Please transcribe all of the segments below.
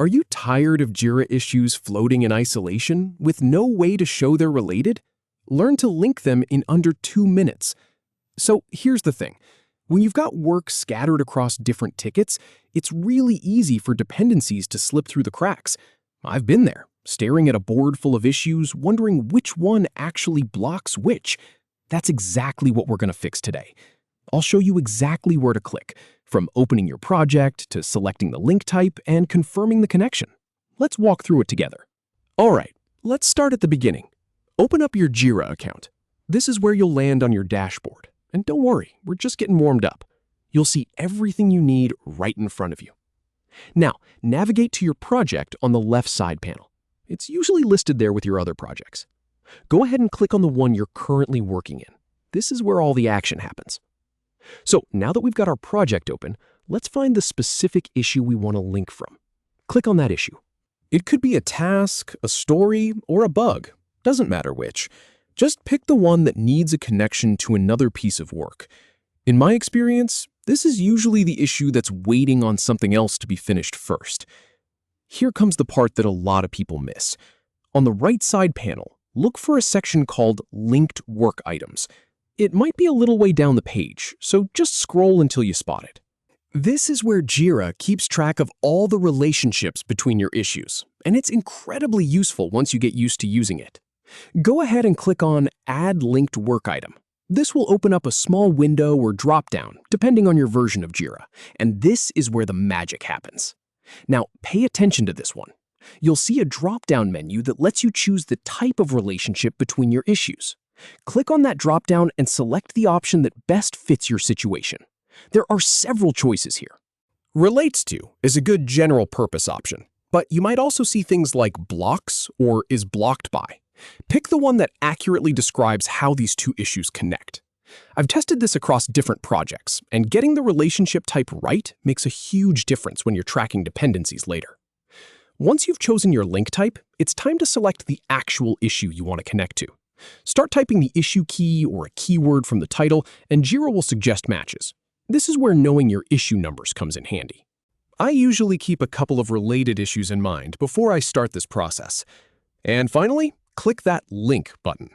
Are you tired of Jira issues floating in isolation with no way to show they're related? Learn to link them in under 2 minutes. So here's the thing. When you've got work scattered across different tickets, it's really easy for dependencies to slip through the cracks. I've been there, staring at a board full of issues, wondering which one actually blocks which. That's exactly what we're going to fix today. I'll show you exactly where to click, from opening your project to selecting the link type and confirming the connection. Let's walk through it together. All right, let's start at the beginning. Open up your Jira account. This is where you'll land on your dashboard. And don't worry, we're just getting warmed up. You'll see everything you need right in front of you. Now, navigate to your project on the left side panel. It's usually listed there with your other projects. Go ahead and click on the one you're currently working in. This is where all the action happens. So now that we've got our project open, let's find the specific issue we want to link from. Click on that issue. It could be a task, a story, or a bug. Doesn't matter which. Just pick the one that needs a connection to another piece of work. In my experience, this is usually the issue that's waiting on something else to be finished first. Here comes the part that a lot of people miss. On the right side panel, look for a section called Linked Work Items. It might be a little way down the page, so just scroll until you spot it. This is where Jira keeps track of all the relationships between your issues, and it's incredibly useful once you get used to using it. Go ahead and click on Add Linked Work Item. This will open up a small window or drop-down, depending on your version of Jira, and this is where the magic happens. Now, pay attention to this one. You'll see a drop-down menu that lets you choose the type of relationship between your issues. Click on that drop-down and select the option that best fits your situation. There are several choices here. Relates to is a good general-purpose option, but you might also see things like blocks or is blocked by. Pick the one that accurately describes how these two issues connect. I've tested this across different projects, and getting the relationship type right makes a huge difference when you're tracking dependencies later. Once you've chosen your link type, it's time to select the actual issue you want to connect to. Start typing the issue key or a keyword from the title, and Jira will suggest matches. This is where knowing your issue numbers comes in handy. I usually keep a couple of related issues in mind before I start this process. And finally, click that Link button.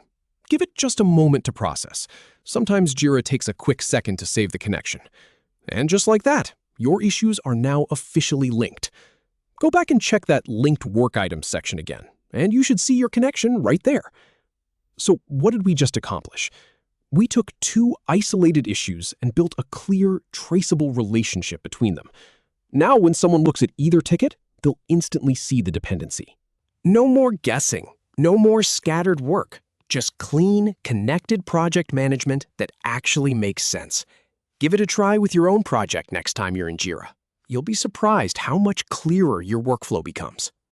Give it just a moment to process. Sometimes Jira takes a quick second to save the connection. And just like that, your issues are now officially linked. Go back and check that Linked Work Items section again, and you should see your connection right there. So what did we just accomplish? We took two isolated issues and built a clear, traceable relationship between them. Now when someone looks at either ticket, they'll instantly see the dependency. No more guessing, no more scattered work, just clean, connected project management that actually makes sense. Give it a try with your own project next time you're in Jira. You'll be surprised how much clearer your workflow becomes.